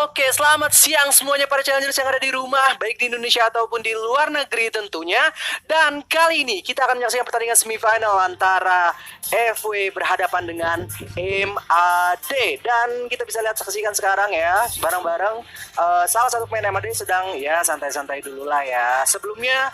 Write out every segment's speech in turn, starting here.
Oke, selamat siang semuanya para challengers yang ada di rumah, baik di Indonesia ataupun di luar negeri tentunya. Dan kali ini kita akan menyaksikan pertandingan semifinal antara FW berhadapan dengan MAD. Dan kita bisa lihat saksikan sekarang ya, bareng-bareng salah satu pemain MAD sedang ya santai-santai dulu lah ya. Sebelumnya,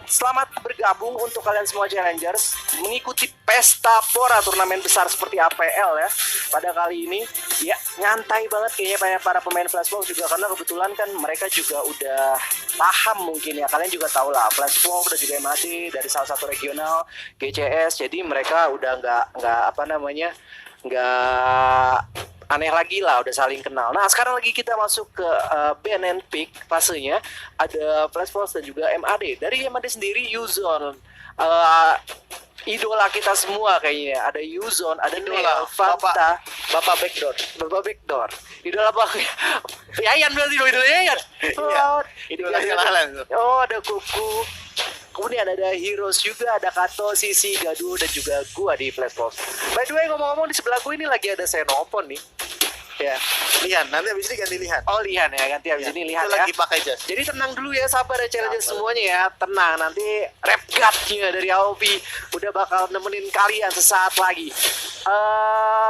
selamat bergabung untuk kalian semua challengers mengikuti pesta pora turnamen besar seperti APL ya. Pada kali ini ya nyantai banget kayaknya para pemain Flashmob juga, karena kebetulan kan mereka juga udah paham mungkin ya, kalian juga tahu lah Flashmob dan juga MAD dari salah satu regional GCS, jadi mereka udah nggak aneh lagi lah, udah saling kenal. Nah sekarang lagi kita masuk ke ban and pick fasenya, ada Flashmob dan juga MAD. Dari MAD sendiri Yuzon, idola kita semua kayaknya, ada Yuzon, ada Noel, Fanta, Bapak Backdoor, idola Bapak Yayan, berarti idola Yayan. Idola Yayan. Oh, ada Kuku. Kemudian ada Heroes juga, ada Kato, Sisi, Gadu, dan juga gua di Flashmob. By the way, ngomong-ngomong, di sebelah gua ini lagi ada Xenopon nih. Ya, Lihan, nanti abis ini ganti Lihan. Oh Lihan ya, ganti abis ini Lihan itu ya. lagi pakai jas. Jadi tenang dulu ya, sabar ya challenger semuanya ya, tenang. Nanti rap guard-nya dari AOP udah bakal nemenin kalian sesaat lagi.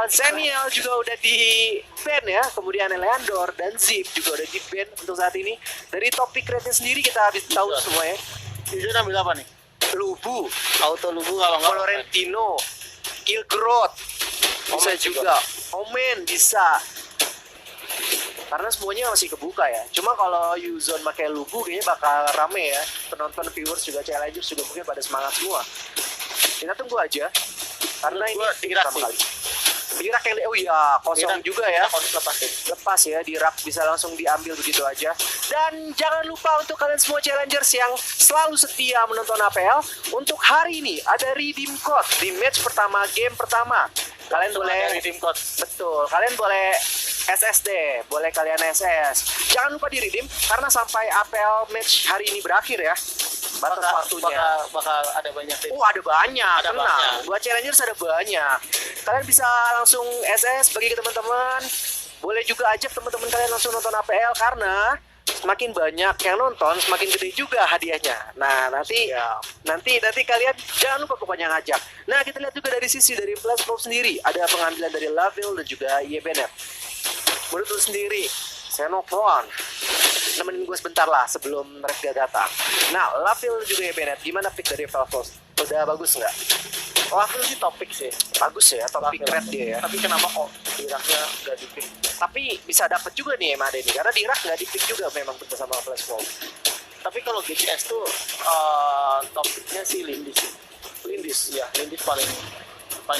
Zenial juga udah di ban ya, kemudian Leandor dan Zip juga udah di ban untuk saat ini. Dari topik rate sendiri kita habis tahu semua ya. Yuzon ambil apa nih? Lubu, Auto Lubu kalau nggak Florentino, Kilgrot, bisa Omen juga. Omen bisa. Karena semuanya masih kebuka ya. Cuma kalau Yuzon pakai Lubu kayaknya bakal rame ya. Penonton, viewers juga challengers juga mungkin pada semangat semua. Kita tunggu aja. Karena ini Dirak pertama kali. Dirak yang oh iya kosong Dirak, juga ya. Lepas Ya Dirak bisa langsung diambil begitu aja. Dan jangan lupa untuk kalian semua challengers yang selalu setia menonton APL, untuk hari ini ada redeem code di match pertama, game pertama. Kalian boleh redeem code. betul, kalian boleh SSD, boleh kalian SS. Jangan lupa di redeem karena sampai APL match hari ini berakhir ya. Batas waktunya. Bakal ada banyak tim. Ada banyak, Ada tenang. banyak. Buat challengers ada banyak. Kalian bisa langsung SS bagi ke teman-teman. Boleh juga ajak teman-teman kalian langsung nonton APL, karena semakin banyak yang nonton, semakin gede juga hadiahnya. Nah, nanti kalian jangan lupa pokoknya ngajak. Nah, kita lihat juga dari sisi dari Flashmob sendiri, ada pengambilan dari Laville dan juga Yebenet. Menurut lu sendiri, Xenopon, nemenin gue sebentar lah sebelum mereka datang. Nah, Laville juga Yebenet, gimana pick dari Flashmob? Udah bagus nggak? Waktu sih topik sih. Bagus ya, topik red dia ya. Tapi kenapa kok Diraknya nggak dipik? Tapi bisa dapat juga nih MAD ini, karena Dirak nggak di pick juga memang bersama Flashmob. Tapi kalau GCS tuh topiknya sih Lindis. Ya, Lindis paling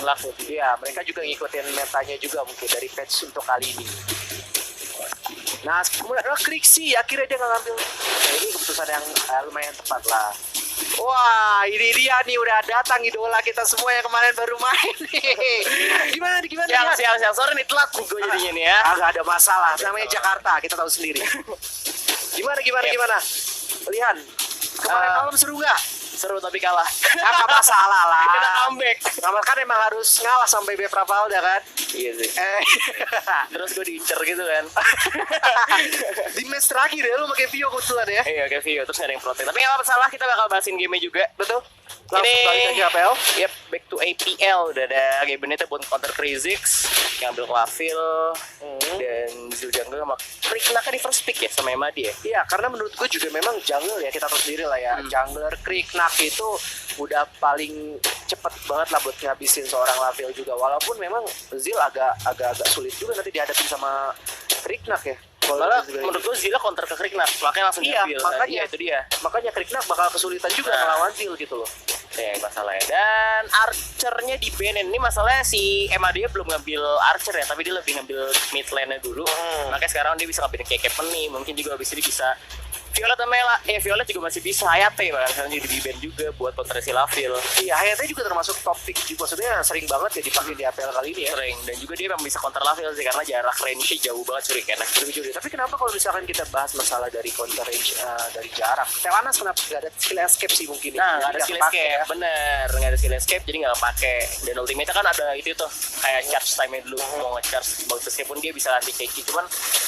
laku. Iya, mereka juga ngikutin metanya juga mungkin dari patch untuk kali ini. Nah, kemudian Krixi akhirnya dia nggak ngambil. Nah, ini keputusan yang lumayan tepat lah. Wah, ini dia nih udah datang idola kita semua yang kemarin baru main nih. Gimana? Siang. Sorry nih telat gue jadinya nih ya. Nggak ada masalah, namanya Jakarta, kita tahu sendiri. Gimana? Lihan, kemarin malam seru nggak? Seru tapi kalah. Nggak masalah lah. Kita comeback. Kan emang harus ngalah sampai Beb Ravalda kan? Iya sih. Terus gue diincer gitu kan. Di match terakhir ya lu pakai Vio kebetulan ya. Iya kayak video terus gak ada yang protek. Tapi gak masalah, kita bakal bahasin game juga. Betul. Langsung balik lagi APL. Yep, back to APL. Udah ada Gabenita buat counter Kha'Zix, ngambil Laville dan Zildjian sama Kriknaka di first pick ya sama MAD ya. Iya, karena menurut gue juga memang jungle ya, kita tahu sendiri lah ya. Jungler Kriknak itu udah paling cepet banget lah buat ngabisin seorang Laville juga. Walaupun memang Zil agak sulit juga nanti dihadapin sama Kriknak ya. Malah menurut gue Zila counter ke Kriknak, makanya langsung diambil. Makanya itu dia. Makanya Kriknak bakal kesulitan juga melawan Zil gitu loh. Ya masalahnya. Dan Archer-nya di ban ini masalahnya si MAD belum ngambil Archer ya, tapi dia lebih ngambil mid lane-nya dulu. Makanya sekarang dia bisa ngambilin kayak Kepen nih, mungkin juga abis ini bisa Violet sama Ela, Violet juga masih bisa. Hayate bahkan jadi di band juga buat counter si Lavil. Iya, Hayate juga termasuk top pick. Maksudnya sering banget ya dipakai di APL kali ini ya. Sering, dan juga dia memang bisa counter Lavil sih karena jarak range jauh banget Shuriken. Tapi kenapa kalau misalkan kita bahas masalah dari counter range dari jarak, Telanas kenapa nggak ada skill escape sih mungkin? Nah, nggak ada Jadi skill kepake escape, ya. bener, nggak ada skill escape jadi nggak pakai. Dan ultimate kan ada itu tuh kayak charge time dulu mau nge-charge bagus meskipun dia bisa anti checky, cuman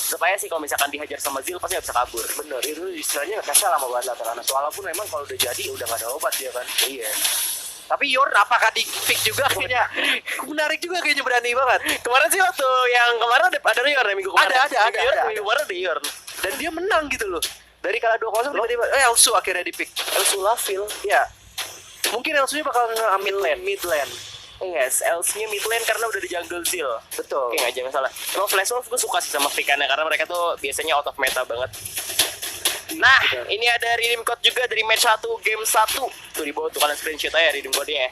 supaya sih kalau misalkan dihajar sama Zil pasti nggak bisa kabur. Bener, itu istilahnya nggak lama banget lah Telanas. Walaupun memang kalau udah jadi udah nggak ada obat dia kan. Iya. Tapi Yorn apakah di pick juga kayaknya? Menarik juga kayaknya, berani banget. Kemarin sih waktu yang kemarin ada Rior ya minggu kemarin. Ada. Minggu kemarin ada Rior. Dan dia menang gitu loh. Dari kalah 2-0 tiba-tiba Elsu akhirnya di pick. Elsu Lavil. Ya. Mungkin Elsunya bakal ngambil mid lane. Yes, Elsunya mid lane karena udah di jungle Zil. Betul. Oke, nggak aja masalah. Emang Flash Wolf gue suka sih sama pick-annya karena mereka tuh biasanya out of meta banget. Nah, ini ada redeem code juga dari match 1 game 1. Tuh di bawah tuh kalian screenshot aja redeem code-nya ya.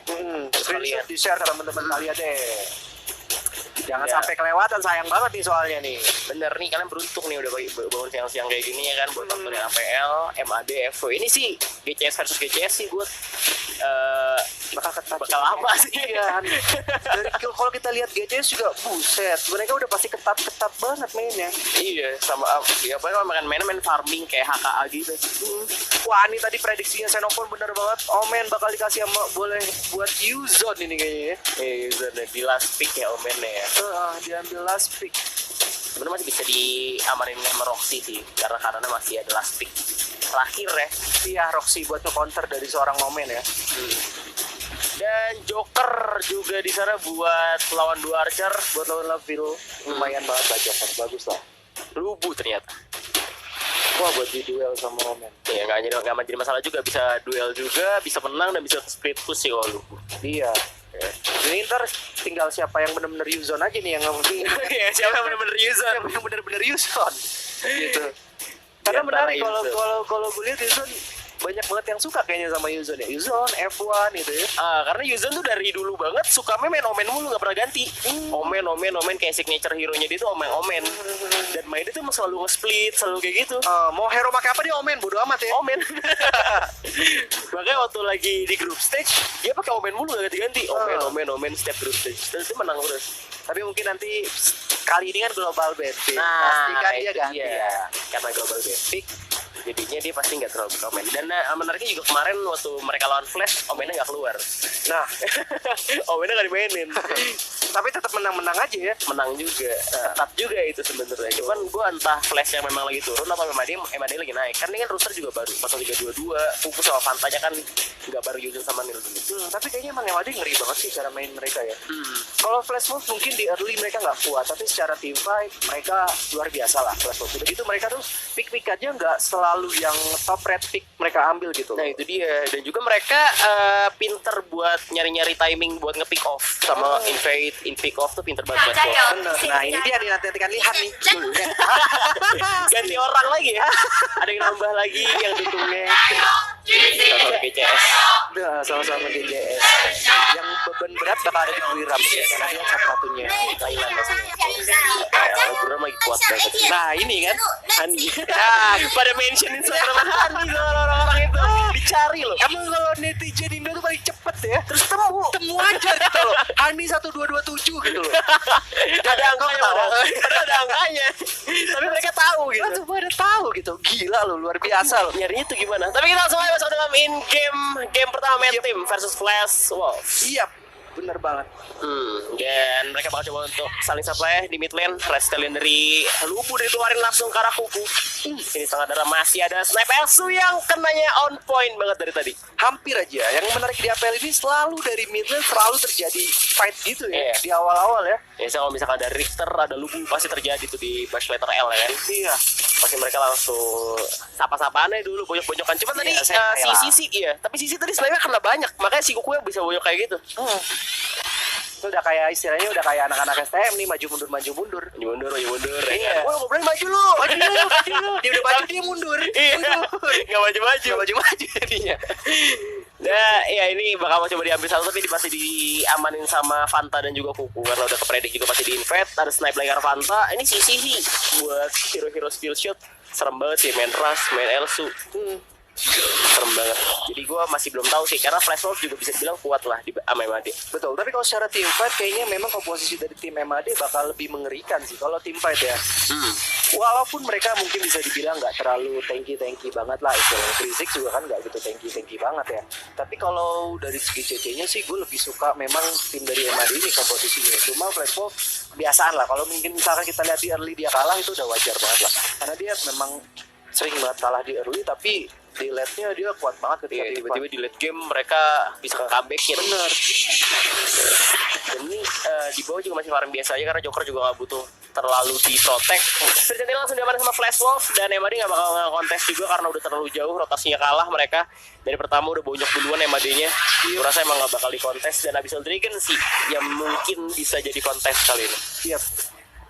Screenshot di share ke teman-teman kalian deh. Jangan Ya. sampai kelewatan, sayang banget nih soalnya nih. Bener nih, kalian beruntung nih udah bangun siang-siang kayak gini ya kan buat nonton APL, MAD, FW. Ini sih GCS versus GCS sih buat Bakal ketat. bakal lama sih. Iya. Dari kalau kita lihat GCS juga buset, mereka udah pasti ketat banget mainnya. Iya, sama ya pokoknya main farming kayak HKA gitu. Wah, ini tadi prediksinya Xenophon bener banget. Omen bakal dikasih sama boleh buat Yuzon ini kayaknya. Iya, di last pick ya Omen ya. Diambil last pick. Sebenarnya masih bisa diamanin sama Roxy sih karena masih ada last pick terakhir ya. Iya, Roxy buat nge-counter dari seorang Omen ya. Dan Joker juga di sana buat lawan 2 Archer. Buat lawan Lavil lumayan banget lah Joker, bagus lah. Lubu ternyata. Wah, buat di duel sama Omen. Ya nggak jadi masalah juga, bisa duel juga, bisa menang dan bisa split push sih kalau Lubu. Iya. Ini ntar tinggal siapa yang benar-benar Yuzon aja nih yang ngomongin. Iya, siapa yang bener-bener user? Yang benar-benar Yuzon. Gitu. Karena Di antara menarik Yuzon. kalau gue lihat Yuzon banyak banget yang suka kayaknya sama Yuzon ya. Yuzon, F1 gitu ya. Karena Yuzon tuh dari dulu banget suka main Omen mulu, gak pernah ganti. Omen kayak signature hero-nya dia tuh Omen. Dan mainnya tuh emang selalu nge-split, selalu kayak gitu. Mau hero pakai apa dia Omen, bodo amat ya. Omen. Makanya waktu lagi di group stage, dia pakai Omen mulu gak ganti-ganti. Omen setiap group stage. Dan itu menang terus. Tapi mungkin nanti kali ini kan global band pick. Nah, pastikan dia itu ganti dia. ya. Karena global band pick, jadinya dia pasti nggak terlalu komen. Dan menariknya juga kemarin waktu mereka lawan Flash, Omennya nggak keluar. Nah, Omennya nggak dimainin. tapi tetap menang-menang aja ya. Menang juga, ketat juga itu sebenarnya. Cuman gue entah Flash yang memang lagi turun apa memang dia lagi naik. Karena ini kan roster juga baru, pasal 322, Pupus sama Fantanya kan nggak baru Yuzon sama Nil dulu. Tapi kayaknya emang yang ada ngeri banget sih cara main mereka ya. Kalau Flash Move mungkin di early mereka nggak kuat, tapi secara team fight mereka luar biasa lah Flash Move. Begitu mereka tuh pick-pick-nya nggak selalu yang top red pick mereka ambil gitu. Nah itu dia. Dan juga mereka pinter buat nyari-nyari timing buat nge-pick off. Sama invade, in pick off tuh pinter banget. Bener. Nah ini dia nih nanti kan lihat nih. Ganti orang lagi ya. Ada yang nambah lagi yang dukungnya. Sama GCS. Udah sama-sama DJS. Yang beban berat bakal ada di Wiram ya, karena dia satu-satunya Thailand maksudnya. Buram lagi kuat banget. Nah ini kan Hani. Pada mentionin sama Hani sama orang-orang itu. Dicari loh. emang kalau netizen Indo tuh paling cepet ya. Terus temu aja gitu loh. Hani 1227 gitu loh. Ada angkanya, ada angkanya. Tapi mereka tahu gitu. Langsung pada tahu gitu. Gila loh, luar biasa loh. Nyarinya itu gimana? Tapi kita langsung aja masuk dalam in game pertama main tim versus Flash Wolves. Iya, bener banget. Dan mereka bakal coba untuk saling supply di mid lane. Restallion dari Lubu dikeluarin langsung ke arah kuku. Ini setengah darah masih ada Snipe Elsu yang kenanya on point banget dari tadi. Hampir aja. Yang menarik di APL ini selalu dari mid lane selalu terjadi fight gitu ya. Iya. Di awal-awal ya. Biasanya kalau misalkan ada Richter, ada Lubu pasti terjadi tuh di bash letter L ya kan. Iya. Pasti mereka langsung sapa-sapaan aja dulu, bonyok-bonyokan. Cuman tadi Iya, saya si rela. Sisi iya, tapi Sisi tadi snipe-nya kena banyak. Makanya si Kuku bisa bonyok kayak gitu. Itu udah kayak istilahnya udah kayak anak-anak STM nih, maju mundur. Maju mundur. Iya. Wah, ngobrolin maju lu. Dia udah maju dia mundur. Iya. Mundur. Nggak maju-maju. Gak maju-maju jadinya. Nah, ya ini bakal coba diambil satu tapi pasti diamanin sama Fanta dan juga Kuku karena udah kepredik juga pasti di invade. Ada snipe lagi Fanta. Ini sisi buat hero-hero skill shot. serem banget sih main Rush, main Elsu. Serem banget. Jadi gue masih belum tahu sih karena Flash Wolf juga bisa dibilang kuat lah di sama MAD. Betul, tapi kalau secara team fight kayaknya memang komposisi dari tim MAD bakal lebih mengerikan sih kalau team fight ya. Walaupun mereka mungkin bisa dibilang nggak terlalu tanky banget lah, istilahnya Krizik juga kan nggak gitu tanky banget ya. Tapi kalau dari segi CC-nya sih gue lebih suka memang tim dari MAD ini komposisinya. Cuma Flash Wolf kebiasaan lah, kalau mungkin misalkan kita lihat di early dia kalah itu udah wajar banget lah. Karena dia memang sering banget kalah di early, tapi di late-nya dia kuat banget ketika Tiba-tiba di late game mereka bisa comeback-in. Bener. Dan ini di bawah juga masih kemarin biasa aja karena Joker juga nggak butuh terlalu di-protect. Terjadi langsung diamanin sama Flash Wolf dan MAD nggak bakal nge-kontes juga karena udah terlalu jauh, rotasinya kalah mereka. Dari pertama udah bonyok duluan MAD-nya. Gue rasa emang nggak bakal dikontes dan Abyssal Dragon sih yang mungkin bisa jadi kontes kali ini. Iya.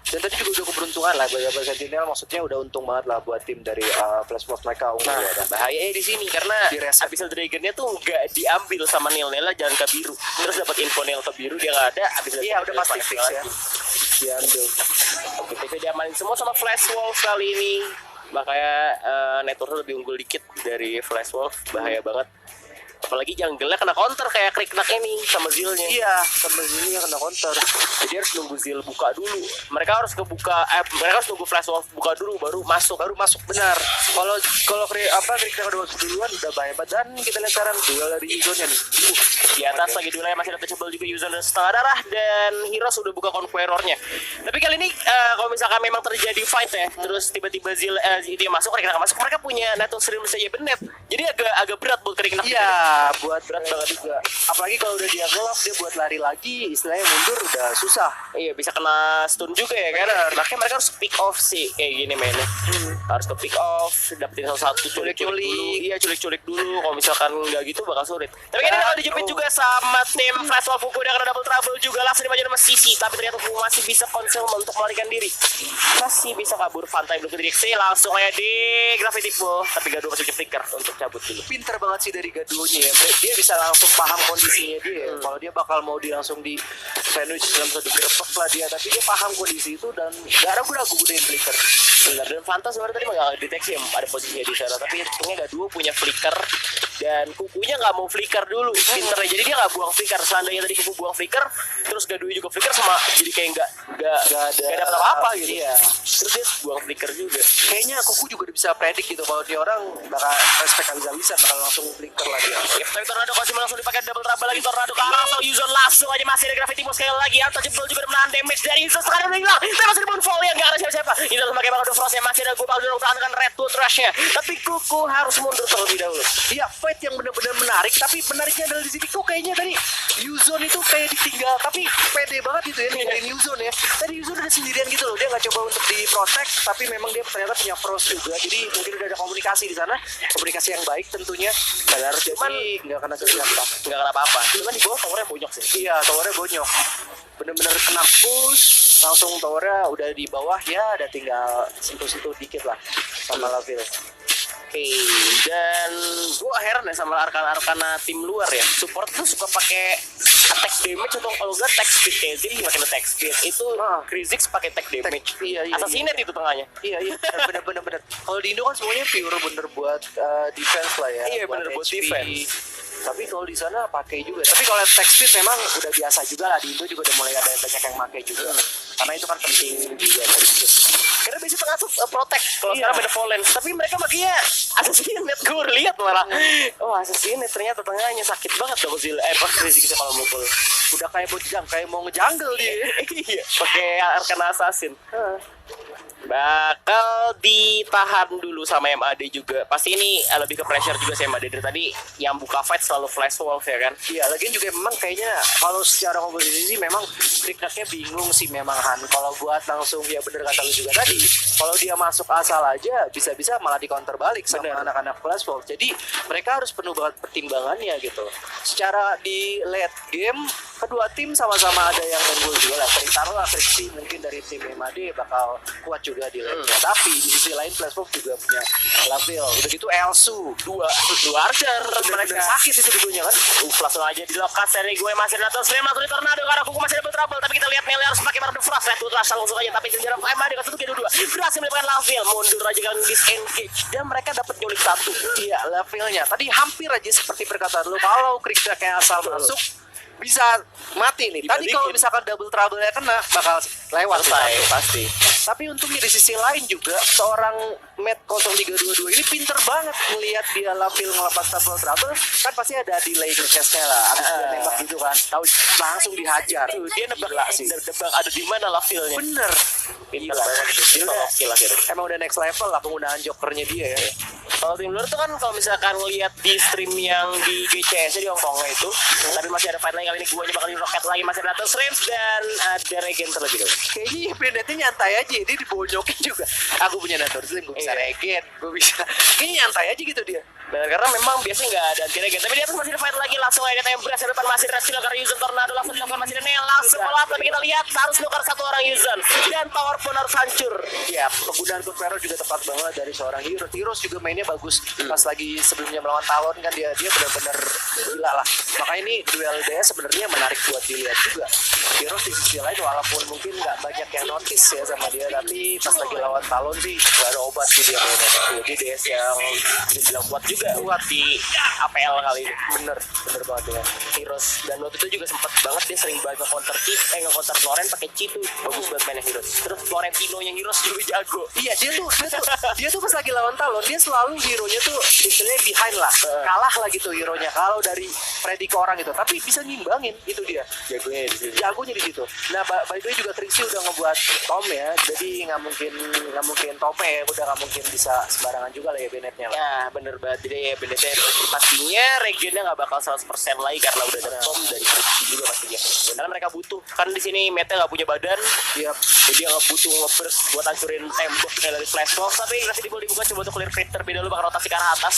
Dan tadi juga udah keberuntungan lah buat Sentinel, maksudnya udah untung banget lah buat tim dari Flash Wolf mereka unggul. Nah, ya. bahayanya di sini karena Abyssal Dragon-nya tuh nggak diambil sama Nil-Nila jangan ke biru. Terus dapat info Nil ke biru dia nggak ada, Abyssal Iya, udah pasti panik fix banget. ya. Diambil. Oke, TV diamanin semua sama Flash Wolf kali ini. Makanya networknya lebih unggul dikit dari Flash Wolf, bahaya banget. Apalagi jungle-nya kena counter kayak Kriknak ini sama Zil-nya. Iya, sama Zilnya kena counter. Jadi harus nunggu Zil buka dulu. Mereka harus mereka harus nunggu Flash Wolf buka dulu baru masuk. Benar. Kalau Kriknak udah masuk duluan udah bahaya banget. Dan kita lihat sekarang duel dari Yuzonnya nih. Di atas lagi duelnya masih ada touchable juga Yuzon dan setengah darah dan Heroes udah buka Conqueror-nya. Tapi kali ini kalau misalkan memang terjadi fight ya, terus tiba-tiba Zil itu yang masuk, Kriknak masuk, mereka punya Natal Stream saja benet. Jadi agak berat buat Kriknak. Iya, buat berat banget juga. Apalagi kalau udah dia gelap, dia buat lari lagi, istilahnya mundur udah susah. Iya, bisa kena stun juga ya kan. Makanya mereka harus pick off sih kayak gini mainnya. Harus ke pick off, dapetin satu culik-culik dulu. Iya, culik-culik dulu. Kalau misalkan nggak gitu bakal sulit. Tapi kan kalau dijepit juga sama tim Flash Wolf, Fuku udah kena double trouble juga langsung dimaju sama Sisi. Tapi ternyata Fuku masih bisa konsel untuk melarikan diri. Masih bisa kabur Fantai belum terdeteksi. Langsung aja di Gravity Ball. Tapi Gaduh masih punya flicker untuk cabut dulu. Pinter banget sih dari Gaduhnya ya. Dia bisa langsung paham kondisinya dia. Kalau dia bakal mau langsung di sandwich dalam satu gerbek lah dia, tapi dia paham kondisi itu dan gak ragu-ragu gunain flicker. Benar, dan Fanta sebenarnya tadi nggak deteksi ya ada posisinya di sana, tapi untungnya Gaduh punya flicker dan Kukunya nggak mau flicker dulu, pinternya. Jadi dia nggak buang flicker. Seandainya tadi Kuku buang flicker, terus Gaduh juga flicker sama, jadi kayak nggak ada apa-apa gitu. Iya. Terus dia buang flicker juga. Kayaknya Kuku juga udah bisa predik gitu kalau dia orang bakal respect bisa bakal langsung flicker lah dia. Ya, tapi Tornado kasih langsung dipakai double trouble lagi. Tornado ke arah Yuzon langsung aja masih ada Gravity Ball sekali lagi. Untouchable juga menahan damage dari Yuzon. Sekarang udah hilang. Tapi masih di Moonfall yang nggak ada siapa-siapa. Yuzon pakai banget Frostnya masih ada. Gue bakal dulu tahan dengan Red Tooth Rush-nya. Tapi Kuku harus mundur terlebih dahulu. Iya, fight yang benar-benar menarik. Tapi menariknya adalah di sini kok kayaknya tadi Yuzon itu kayak ditinggal. Tapi pede banget itu ya ninggalin Yuzon ya. Tadi Yuzon udah sendirian gitu loh. Dia nggak coba untuk di-protect. Tapi memang dia ternyata punya Frost juga. Jadi mungkin udah ada komunikasi di sana. Komunikasi yang baik tentunya. Benar. Jadi nggak kena sesuatu. Nggak kena apa-apa. Cuman di bawah towernya bonyok sih. Iya, towernya bonyok. Bener-bener kena push, langsung towernya udah di bawah ya, ada tinggal sentuh-sentuh dikit lah sama Lavil. Oke, dan gua heran ya sama arkana tim luar ya. Support tuh suka pakai attack damage atau kalau enggak attack speed kayak Zil makin attack speed. Itu Krizik pakai attack damage. Iya. Assassinate itu tengahnya. Iya, bener. Kalau di Indo kan semuanya pure bener buat defense lah ya. Iya, bener buat defense. Tapi kalau di sana pakai juga. Tapi kalau attack speed memang udah biasa juga lah, di Indo juga udah mulai ada banyak yang pakai juga. Karena itu kan penting juga. Karena biasanya tengah tuh protect. Kalau sekarang beda Volens. Tapi mereka makanya Assassinate gue lihat malah. Oh, Assassinate ternyata tengahnya sakit banget dong Zil. Pas Krizik kita kalau mukul. Udah kayak mau ngejungle dia. Iya, pakai arkana assassin. Bakal ditahan dulu sama MAD juga. Pasti ini lebih ke pressure juga sih MAD. Dari tadi yang buka fight selalu Flash Wolf ya kan. Iya, lagian juga memang kayaknya kalau secara komposisi sih memang Kriknaknya bingung sih memang Han. Kalau buat langsung ya bener kata lu juga tadi, kalau dia masuk asal aja bisa-bisa malah di counter balik sama anak-anak Flash Wolf. Jadi mereka harus penuh banget pertimbangannya gitu. Secara di late game kedua tim sama-sama ada yang unggul juga lah. Taruhlah Trixie mungkin dari tim MAD bakal kuat juga di lane-nya. Tapi di sisi lain Flash Wolf juga punya Laville. Udah gitu Elsu, dua Archer mereka sakit itu dulunya kan. Langsung aja di lokasi dari gue masih datang Slam langsung di tornado karena kuku masih double trouble, tapi kita lihat Nelly harus pakai Mark the Frost Red Ultra langsung aja, tapi sejarah MAD dengan satu kedua berhasil mendapatkan Laville, mundur aja kan disengage dan mereka dapat nyulik satu. Iya, Laville-nya tadi hampir aja seperti perkataan lu, kalau Krikda kayak asal masuk bisa mati nih. Tadi kalau misalkan double trouble-nya kena bakal lewat Selesai, pasti. Tapi untungnya di sisi lain juga seorang Matt 0322 ini pinter banget melihat dia Laville ngelepas double trouble, kan pasti ada delay cast-nya lah. Habis dia nembak gitu kan, tahu langsung dihajar. Dia nebak ada di mana Laville-nya. Bener. Pinter banget. Dia udah skill akhirnya. Emang udah next level lah penggunaan jokernya dia ya. Kalau tim luar tuh kan kalau misalkan lihat di stream yang di GCS di Hongkong itu, tapi masih ada fight lagi kali ini, guanya bakal di roket lagi, masih ada Streams dan ada Regen terlebih dahulu. Kayaknya Benedetnya nyantai aja, dia dibonyokin juga. Aku punya Natur Stream, gue bisa Regen, gue bisa. Kayaknya nyantai aja gitu dia. Dan karena memang biasanya nggak ada anti-regen, tapi di atas masih ada fight lagi, langsung aja Embrace, depan masih Red Steel karena Yuzon Tornado langsung dilakukan masih ada Nel, langsung melat, tapi kita lihat harus nukar satu orang Yuzon dan tower pun harus hancur. Ya, penggunaan Good Pharaoh juga tepat banget dari seorang hero. Heroes juga mainnya bagus. Pas lagi sebelumnya melawan Talon kan dia benar-benar gila lah. Makanya ini duel DS sebenarnya menarik buat dilihat juga. Heroes di sisi lain walaupun mungkin nggak banyak yang notice ya sama dia, tapi pas lagi lawan Talon sih baru obat sih dia mainnya. Jadi DS yang dibilang kuat juga buat di APL kali ini. Bener banget ya. Heroes dan waktu itu juga sempet banget dia sering banget nge-counter cheat, nge-counter Loren pakai cheat tuh bagus banget mainnya Heroes. Terus Florentino yang Heroes juga jago. Iya, dia tuh pas lagi lawan Talon dia selalu hero-nya tuh istilahnya behind lah, kalah lah gitu hero-nya kalau dari predik orang itu, tapi bisa ngimbangin itu dia jagonya di situ. Nah, by the way juga Trixie udah ngebuat Tom ya, jadi nggak mungkin Tome ya, udah nggak mungkin bisa sembarangan juga lah ya Bennett-nya lah. Ya bener banget, jadi ya Bennett pastinya regionnya nggak bakal 100% lagi karena udah ada Tom dari Trixie juga pastinya. Karena mereka butuh, kan di sini Meta nggak punya badan, jadi dia nggak butuh nge-burst buat hancurin temboknya dari Flash Wolf, tapi kasih dibuka coba untuk clear crate terlebih dahulu, bakal rotasi ke arah atas.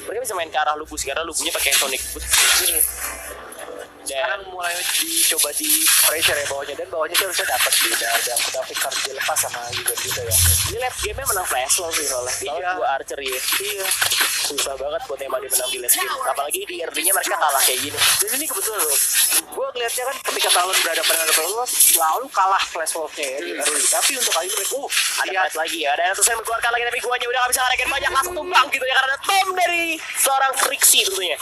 Mereka bisa main ke arah Lubus karena Lubunya pakai Sonic Boot. Sekarang mulai dicoba di pressure ya bawahnya, dan bawahnya sih harusnya dapat sih, udah fixer dilepas sama juga ya. Ini late game-nya menang Flash Wolf sih soalnya. Iya. Dua Archer ya. Iya. Susah banget buat MAD menang di late game. Apalagi di early-nya mereka kalah kayak gini. Dan ini kebetulan loh, gue ngeliatnya kan ketika Talon berhadapan dengan Flash Wolf selalu kalah Flash Wolf-nya ya di early. Tapi untuk kali ini ada fight lagi ya. Ada yang terus mengeluarkan lagi, tapi guanya udah gak bisa ngarahin banyak, langsung tumbang gitu ya karena ada Tom dari seorang Trixie tentunya.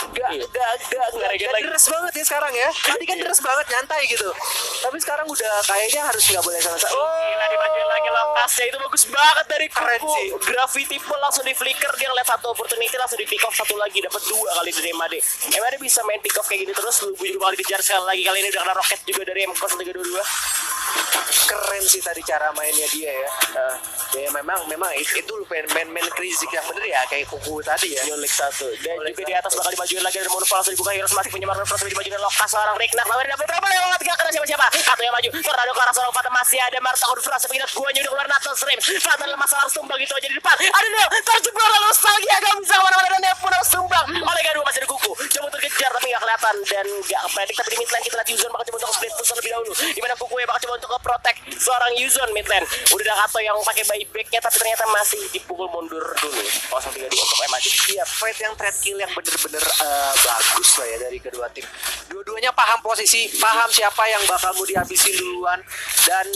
Gak deres banget ya sekarang ya. Tadi kan deres banget, nyantai gitu. Tapi sekarang udah kayaknya harus nggak boleh sama-sama. Gila, dimajuin lagi lokasnya, itu bagus banget dari keren sih. Gravity Pull langsung di flicker, dia ngeliat satu opportunity langsung di pick off satu lagi, dapat dua kali dari MAD. MAD bisa main pick off kayak gini terus, Lubu juga bakal dikejar sekali lagi, kali ini udah kena roket juga dari MK1322. Keren sih tadi cara mainnya dia ya. Ya memang itu main crazy yang bener ya, kayak kuku tadi ya. Nyulik satu. Dan juga di atas bakal dimajuin lagi dari Monopol, langsung dibuka Heroes masih punya Marvel Frost, dimajuin lokas seorang Riknak, lawan dapet berapa yang gak kena siapa-siapa. Satunya maju, Tornado ke arah seorang Fata, masih ada Marta Frost, tapi lihat guanya udah keluar Natal Stream. Fata masalah harus tumbang gitu aja di depan. Ada Nel, terjebak lalu nostalgia, gak bisa mana-mana, dan Nel pun harus tumbang. Oleh Gadu masih ada kuku, coba terkejar tapi gak kelihatan dan gak kepredik, tapi di mid lane kita lihat Yuzon bakal coba untuk split terus lebih dahulu. Dimana kuku ya bakal coba untuk nge-protect seorang Yuzon mid lane. Udah ada Kato yang pakai buyback-nya, tapi ternyata masih dipukul mundur dulu. 0-3 untuk MAD. Iya, fight yang trade kill yang bener-bener bagus lah ya dari kedua tim. Dua-duanya paham posisi, paham siapa yang bakal mau dihabisin duluan, dan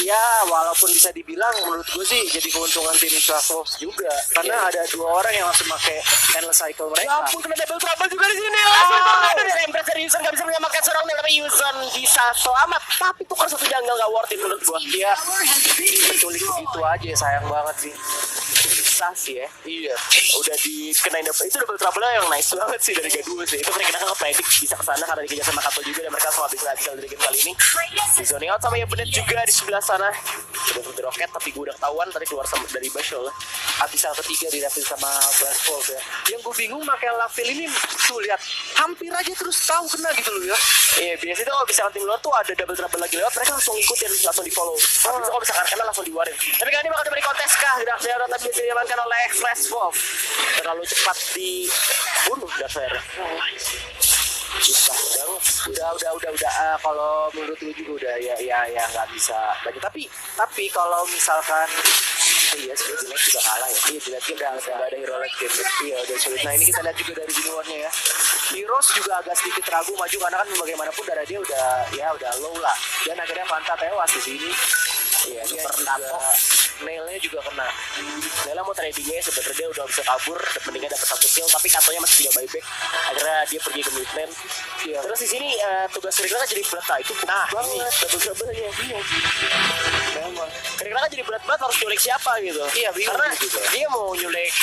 ya walaupun bisa dibilang menurut gue sih jadi keuntungan tim Flash juga karena ada dua orang yang langsung pakai endless cycle mereka. Ya ampun, kena double trouble juga di sini. Langsung Tornado dari Embrace dari Yuzon gak bisa menyelamatkan seorang Nel, tapi Yuzon bisa selamat, tapi tukar satu jungle gak worth it menurut gue. Dia diculik begitu aja, sayang banget sih. Bisa sih ya. Iya. Udah dikenain itu double trouble yang nice banget sih dari G2 sih. Itu mereka kan kepredik bisa kesana karena dikejar sama Kato juga, dan mereka langsung habis dari game kali ini. Di zoning out sama ya Bennett juga di sebelah sana. Udah di roket tapi gue udah ketahuan tadi keluar dari Bashol. Habis yang ketiga dirapin sama Flash Wolf ya. Yang gue bingung pakai Laville ini tuh lihat hampir aja terus tahu kena gitu loh ya. Iya, biasanya tuh kalau misalkan tim luar tuh ada double trouble lagi lewat, mereka langsung ikutin, langsung di follow. Tapi kalau misalkan kena langsung diwarin. Tapi kali ini bakal diberi kontes kah? Darkseid tapi bisa diamankan oleh Flash Wolf. Terlalu cepat dibunuh Darkseid. susah banget. Udah. Kalau menurut lu juga udah ya nggak bisa banyak. Tapi kalau misalkan iya sih, jelek juga kalah ya. Iya, jelek udah ada hero late game. Iya, udah sulit. Nah, ini kita lihat juga dari juniornya ya. Heroes juga agak sedikit ragu maju karena kan bagaimanapun darah dia udah low lah. Dan akhirnya Fanta tewas di sini. Iya, dia juga nailnya juga kena. Nela mau tradingnya sebenarnya dia udah bisa kabur, mendingan dapat 1 kill, tapi katonya masih tidak buyback. Akhirnya dia pergi ke mid lane. Iya. Terus di sini tugas Krigla kan jadi berat lah, itu banget double-double-nya. Memang. Krigla kan jadi berat banget harus nyulik siapa gitu. Iya, bingung Karena juga. dia mau nyulik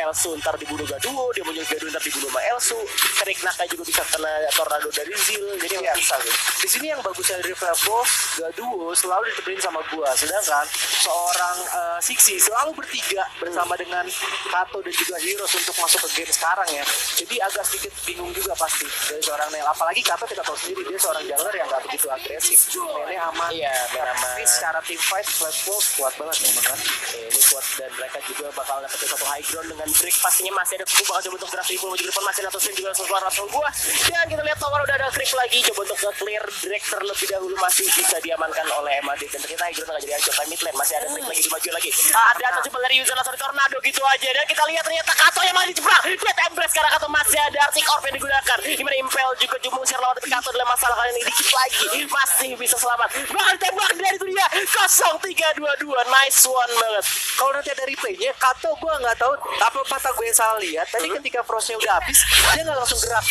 Elsu ntar dibunuh Gaduo, dia mau nyulik Gaduo ntar dibunuh sama Elsu. Krignaka juga bisa kena tornado dari Zil, jadi Iya. bisa gitu. Di sini yang bagusnya dari Velvos, Gaduo selalu ditemenin sama gua, sedangkan seorang Sixi selalu bertiga bersama dengan Kato dan juga Heroes untuk masuk ke game sekarang ya. Jadi agak sedikit bingung juga pasti dari seorang Nail. Apalagi Kato kita tahu sendiri dia seorang jungler yang gak begitu agresif. Mainnya aman. Iya, Tapi secara team fight Velvos kuat banget teman-teman. Ini kuat dan mereka juga bakal dapetin satu high ground dengan Drake. Pastinya masih ada Kuku bakal coba untuk draft ribu maju ke depan, masih ada Tosin juga sesuai langsung gua. Dan kita lihat tower udah ada creep lagi, coba untuk nge-clear Drake terlebih dahulu, masih bisa diamankan oleh MAD. Dan ternyata high ground nggak jadi hancur, mid lane masih ada creep lagi, dimaju lagi. Ada atau coba dari user langsung di tornado gitu aja. Dan kita lihat ternyata Kato yang malah dicebrang. Lihat Embrace sekarang Kato masih ada Arctic Orb yang digunakan. Gimana Impel juga cuma share lawan, tapi Kato adalah masalah kali ini dikit lagi masih bisa selamat. Bahkan tembak dari itu dia 0-3-2-2, nice one banget. Kalau nanti ada replaynya, Kato gue nggak tahu apa mata gue yang salah lihat. Tadi ketika frostnya udah habis, dia nggak langsung gerak.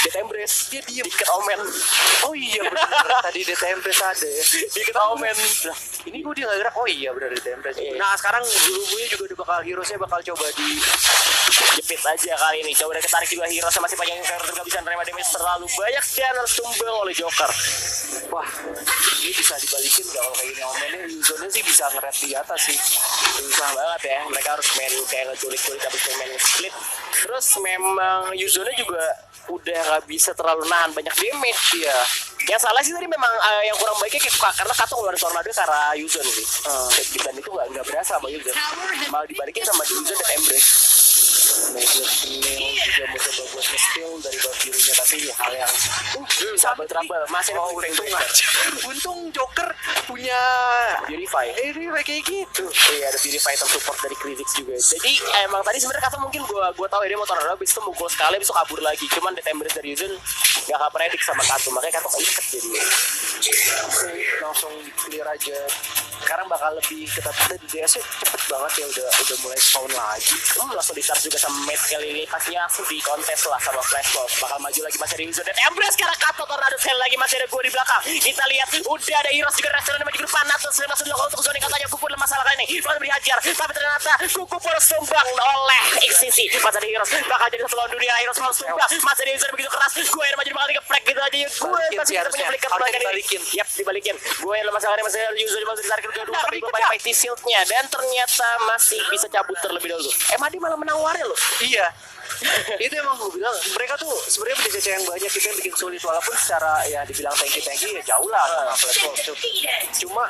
Dead Embrace, Dia diem. Diket Omen. Oh iya benar. Tadi di Tempest ada ya. Diket Omen. Lah, ini gue dia nggak gerak. Oh iya benar di Tempest. Iya. Nah sekarang Gurubunya juga udah bakal Heroesnya bakal coba di Jepit aja kali ini. Coba udah ketarik juga Heroes masih panjang karakter gak bisa nerima damage terlalu banyak dan harus tumbang oleh Joker. wah ini bisa dibalikin nggak kalau kayak gini Omennya Yuzonnya sih bisa ngeret di atas sih. Susah banget ya, mereka harus main kayak ngeculik-culik habis itu main split. Terus memang Yuzonnya juga udah gak bisa terlalu nahan banyak damage dia. Yang salah sih tadi memang yang kurang baiknya karena Kato ngeluarin tornado karena Yuzon sih. Dan itu gak berasa sama Yuzon, malah dibalikin sama Yuzon dan Embrace. Neil juga mau coba buat nge-steal dari bawah birunya, tapi hal yang Trouble masih ada untung aja. Untung Joker punya Purify. kayak gitu. Iya, ada Purify item support dari Krizix juga. Jadi emang tadi sebenarnya Kato mungkin gua tahu ya dia mau tornado habis itu mukul sekali habis itu kabur lagi. Cuman Death Embrace dari Yuzon gak kepredik sama Kato, makanya Kato keikat jadi. Langsung clear aja. Sekarang bakal lebih ketat dan DS cepet banget ya, udah mulai spawn lagi. Langsung di-start juga sama Mate kali ini, pastinya langsung di kontes lah sama Flash Lord. Bakal maju lagi masih ada Yuzon dan Embrace sekarang Kato tornado sekali lagi masih ada gua di belakang. Kita lihat udah ada Heroes juga restoran maju ke depan. Natas masuk dilakukan untuk zoning, katanya Kuku adalah masalah kali ini. Bakal dihajar, tapi ternyata Kuku harus tumbang oleh XCC. Masih ada Heroes bakal jadi satu lawan dunia. Heroes harus tumbang, masih ada Yuzon begitu keras. Gue yang maju bakal dikeprek gitu aja. Gue masih bisa punya flicker dibalikin. Yap, dibalikin. Gue yang masalahnya masih ada Yuzon masih ditarik ke kedua, tapi gue balik fighting shieldnya dan ternyata masih bisa cabut terlebih dahulu. MAD malah menang waria loh. Iya. Itu emang gue bilang mereka tuh sebenarnya beli CC yang banyak itu yang bikin sulit, walaupun secara ya dibilang tanky ya jauh lah sama platform. Cuma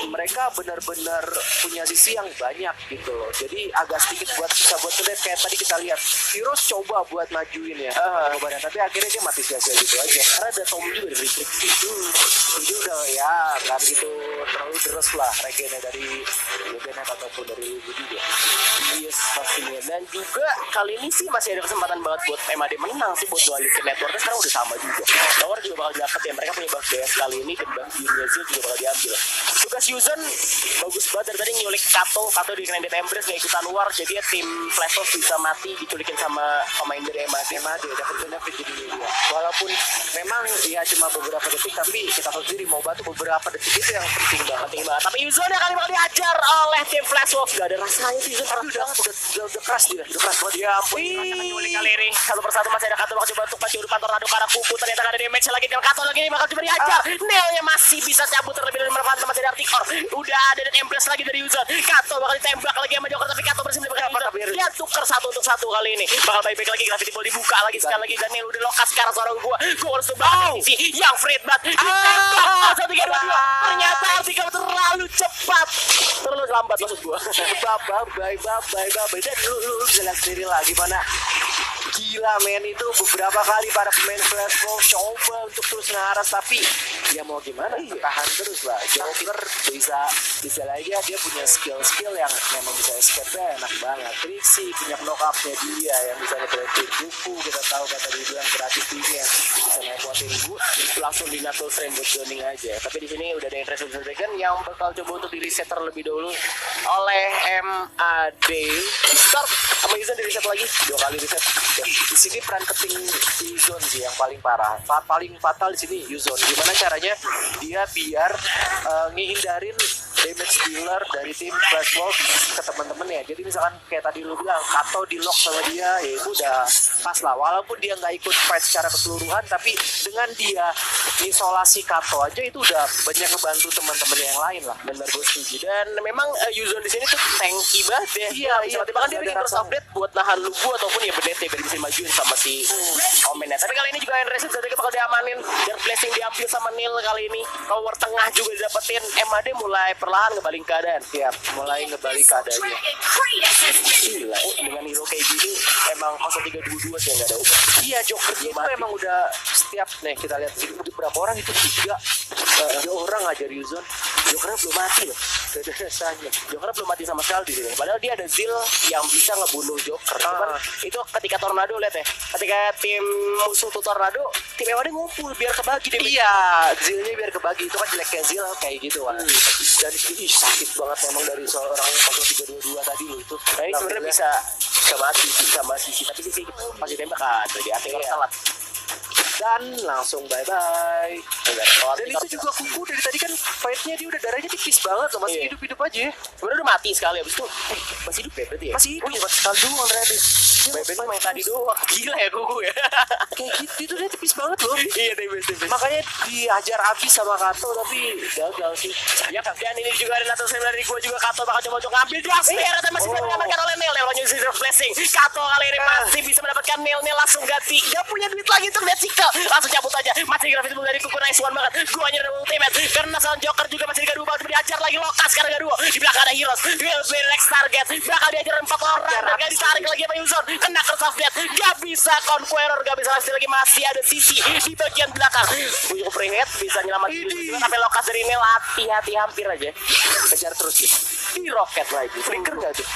mereka benar-benar punya sisi yang banyak gitu loh, jadi agak sedikit susah buat terlihat. Kayak tadi kita lihat Heroes coba buat majuin ya jawabannya, tapi akhirnya dia mati sia-sia gitu aja Karena ada Tom juga dari Retrik sih. jadi udah ya nggak gitu terlalu deres lah regennya dari Yogenet ataupun dari Lugu juga. Yes, pastinya. Dan juga kali ini sih masih ada kesempatan banget buat MAD menang sih, buat balikin networknya sekarang udah sama juga. Tower juga bakal dapet ya, mereka punya buff DS kali ini dan buff birunya Zil juga bakal diambil. Tugas Yuzon bagus banget dari tadi nyulik Kato dikenain Death Embrace gak ikutan luar, jadi ya tim Flash Lord bisa mati diculikin sama pemain dari MAD dapat benefit jadi dia. Walaupun memang ya cuma beberapa detik, tapi kita tahu sendiri mau batu beberapa detik itu yang penting banget. Tapi Yuzon yang kali bakal dihajar oleh tim Flash Lord. Gak ada rasanya sih Yuzon, Tapi udah keras dia, udah keras banget. Ya ampun, nyulik kali ini satu persatu masih ada Kato bakal coba untuk maju depan tornado karena Kuku ternyata gak ada damage lagi, dan Kato lagi ini bakal coba dihajar. Nailnya masih bisa cabut terlebih dari Mervanta, masih ada Arctic Orb. Udah ada dan Embrace lagi dari Yuzon. Kato bakal ditembak lagi sama Joker, tapi Kato bersih mendapatkan Yuzon. Dia tukar 1-1 kali ini. Bakal buyback lagi, Gravity Ball dibuka lagi sekali lagi, dan Nail udah lokas sekarang seorang gua harus tumbang sisi yang Fred Bat. Ditembak 1-3-2-2. Ternyata Arctic Orb terlalu cepat, terlalu lambat maksud gua. Bye. Dan lu bisa lihat sendiri lah gimana gila men, itu beberapa kali para pemain Flashball coba untuk terus ngaras, tapi ya mau gimana, tahan terus lah. Joker bisa lagi dia punya skill yang memang bisa escape-nya enak banget. Trixie punya knock-up-nya dia yang bisa ngeberhentiin buku, kita tahu kata dia bilang kreatifnya bisa ngekuatin gue. Langsung di Natal Frame buat joining aja. Tapi di sini udah ada yang Resident Dragon yang bakal coba untuk di reset terlebih dahulu oleh MAD. Start sama Izan di reset lagi 2 kali reset. Di sini peran penting Yuzon sih yang paling parah, paling fatal di sini Yuzon. Gimana caranya dia biar ngehindarin damage dealer dari tim Flashball ke teman-temannya. Jadi misalkan kayak tadi lu bilang Kato di lock sama dia, ya itu udah pas lah. Walaupun dia nggak ikut fight secara keseluruhan, tapi dengan dia isolasi Kato aja itu udah banyak ngebantu teman-temannya yang lain lah. Bener, gue setuju. Dan memang Yuzon di sini tuh tanky banget ya. Iya, Bahkan dia bikin ada cross rasa. update buat nahan Lubu ataupun ya Benete biar bisa majuin sama si Omennya. Tapi kali ini juga Enreset dari bakal diamanin dan blessing diambil sama Neil kali ini. Power tengah juga didapetin. MAD mulai perlahan ngebalik keadaan. Ya, mulai ngebalik keadaannya. Gila, dengan hero kayak gini emang 0322 sih yang gak ada ubah. Iya, Jokernya itu emang udah setiap nih kita lihat sih udah berapa orang itu 3 orang ngajar Yuzon. Jokernya belum mati loh. Gak ada rasanya. Joker belum mati sama sekali di sini. Padahal dia ada Zil yang bisa ngebunuh Joker. Cuman itu ketika Tornado lihat ya. Ketika tim musuh tuh Tornado, tim MAD ngumpul biar kebagi deh. Iya, Zilnya biar kebagi itu kan jeleknya Zil kayak gitu kan. Dan ih, sakit banget memang dari seorang 0322 tadi loh itu. Nah ini sebenarnya bisa mati sih sama sisi, tapi sih pasti tembak kan di hati kalau telat. Dan langsung bye-bye. Dan itu Itu juga Kuku dari tadi kan fight-nya dia udah darahnya tipis banget loh, masih Iya. hidup-hidup aja. sebenarnya udah mati sekali abis itu. Masih hidup ya berarti ya? Masih hidup. Oh iya, masih sekali doang ternyata. Bebe main tadi doang. Gila ya Kuku ya. Kayak gitu itu dia tipis banget loh. Iya tipis. Makanya diajar habis sama Kato tapi gagal sih. Ya, dan ini juga ada Natal Frame dari gue juga. Kato bakal coba untuk ngambil dua spare dan masih bisa mendapatkan oleh Neil. Neil menyusul Scissor Blessing. Kato kali ini masih bisa mendapatkan Neil. Neil langsung ganti. Gak punya duit lagi untuk lihat Cika. Langsung cabut aja. Masih grafis dari Kuku, nice one banget. Guanya ada ultimate. Karena Sound Joker juga masih digaduh banget. Diajar lagi Lokas karena gaduh. Di belakang ada Heroes. Will be next target. Bakal diajar 4 orang. Dan gak ditarik lagi sama Yuzon. Kena curse of death. Gak bisa Conqueror. Gak bisa lagi. Masih ada Sisi di bagian belakang. Buyuk Prehead bisa nyelamatin juga. Sampai Lokas dari Neil. Hati-hati hampir aja. Kejar terus ya. Di roket lagi. Flicker gak tuh?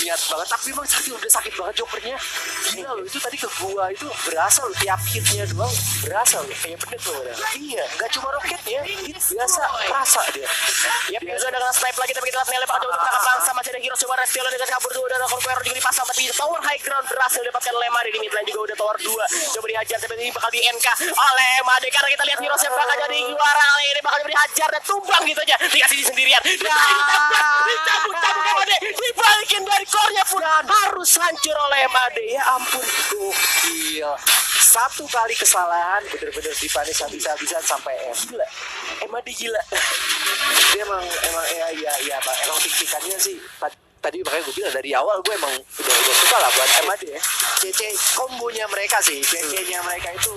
Niat banget, tapi emang udah sakit banget Jokernya. Gila loh, itu tadi ke gua itu berasa loh, tiap hitnya doang berasa loh. Kayak bener loh. Iya, gak cuma roketnya, biasa kerasa dia. Yap, Yuzon udah kena snipe lagi tapi kita lihat Neil bakal coba untuk menangkap bangsa. Masih ada Heroes coba Restiolo dengan kabur tuh. Udah ada Conqueror juga dipasang tapi tower high ground berhasil didapatkan oleh MAD. Di mid lane juga udah tower 2. Coba dihajar tapi ini bakal di NK oleh MAD karena kita lihat Heroes yang bakal jadi juara kali ini bakal dihajar dan tumbang gitu aja. Dikasih di sendirian. Dicabut MAD. Dibalikin dari core-nya pun harus hancur oleh MAD. Ya ampun. Gila. Satu kali kesalahan bener-bener dipanis habis-habisan sampai Gila. MAD gila. Dia emang ya Pak, emang tik-tikannya sih tadi makanya gue bilang dari awal gue emang udah suka lah buat MAD ya. CC kombonya mereka sih, CC-nya mereka itu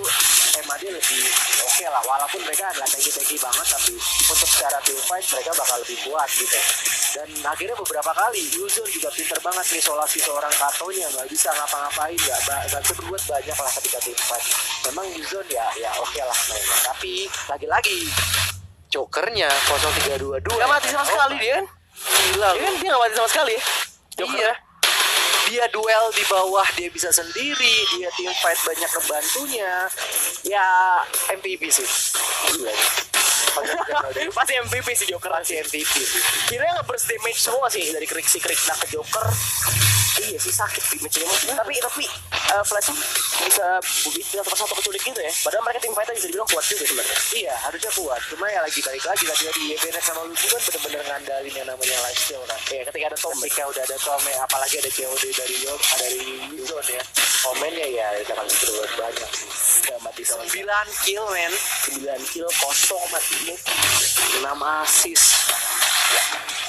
MAD lebih oke lah, walaupun mereka nggak tanky banget, tapi untuk secara team fight mereka bakal lebih kuat gitu. Dan akhirnya beberapa kali Yuzon juga pinter banget isolasi seorang Katonya, nggak bisa ngapa-ngapain, nggak bisa berbuat banyak lah ketika team fight. Memang Yuzon ya oke lah mainnya, tapi lagi-lagi Jokernya 0322 Gak mati sama sekali dia kan? gila Dia kan dia gak mati sama sekali. iya, dia duel di bawah dia bisa sendiri, dia team fight banyak ngebantunya, ya MVP sih. Gila. Pasti MVP sih Joker. Pasti MVP sih. Kira nge-burst damage semua sih dari krik ke Joker. Iya sih sakit damage-nya. Tapi Flash bisa satu keculik gitu ya. Padahal mereka tim fighter bisa dibilang kuat juga sebenarnya. Iya, harusnya kuat. Cuma ya lagi balik lagi di Yebenek sama Lubu kan bener-bener ngandalin yang namanya lifesteal kan. Iya, ketika ada Tom, Ketika udah ada Tom ya, apalagi ada COD dari Yuzon ya. Komennya ya jangan berbuat banyak sih. gak mati sama 9 kill men, 9 kill kosong matinya. 6 assist.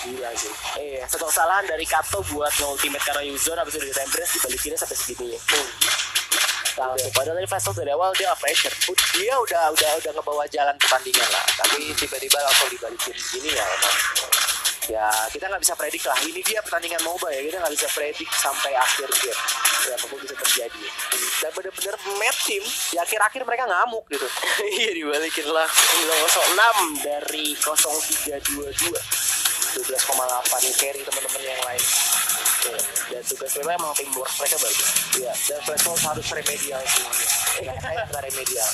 Gila sih. Iya, satu kesalahan dari Kato buat nge-ultimate karena Yuzon habis itu di time press dibalikinnya sampai segitunya. Langsung. Padahal dari fast dari awal dia pressure. Dia udah ngebawa jalan pertandingan lah, tapi tiba-tiba langsung dibalikin gini ya emang. Ya kita nggak bisa predik lah. Ini dia pertandingan MOBA ya, kita nggak bisa predik sampai akhir game. Ya apapun bisa terjadi. Dan bener-bener mad team di akhir-akhir mereka ngamuk gitu. Iya, dibalikin lah 906 dari 0322. 12,8 carry teman-teman yang lain. Oke. Dan tugas memang emang teamwork mereka bagus. Iya, dan Flashpoint harus remedial semuanya. Ya, saya nggak remedial.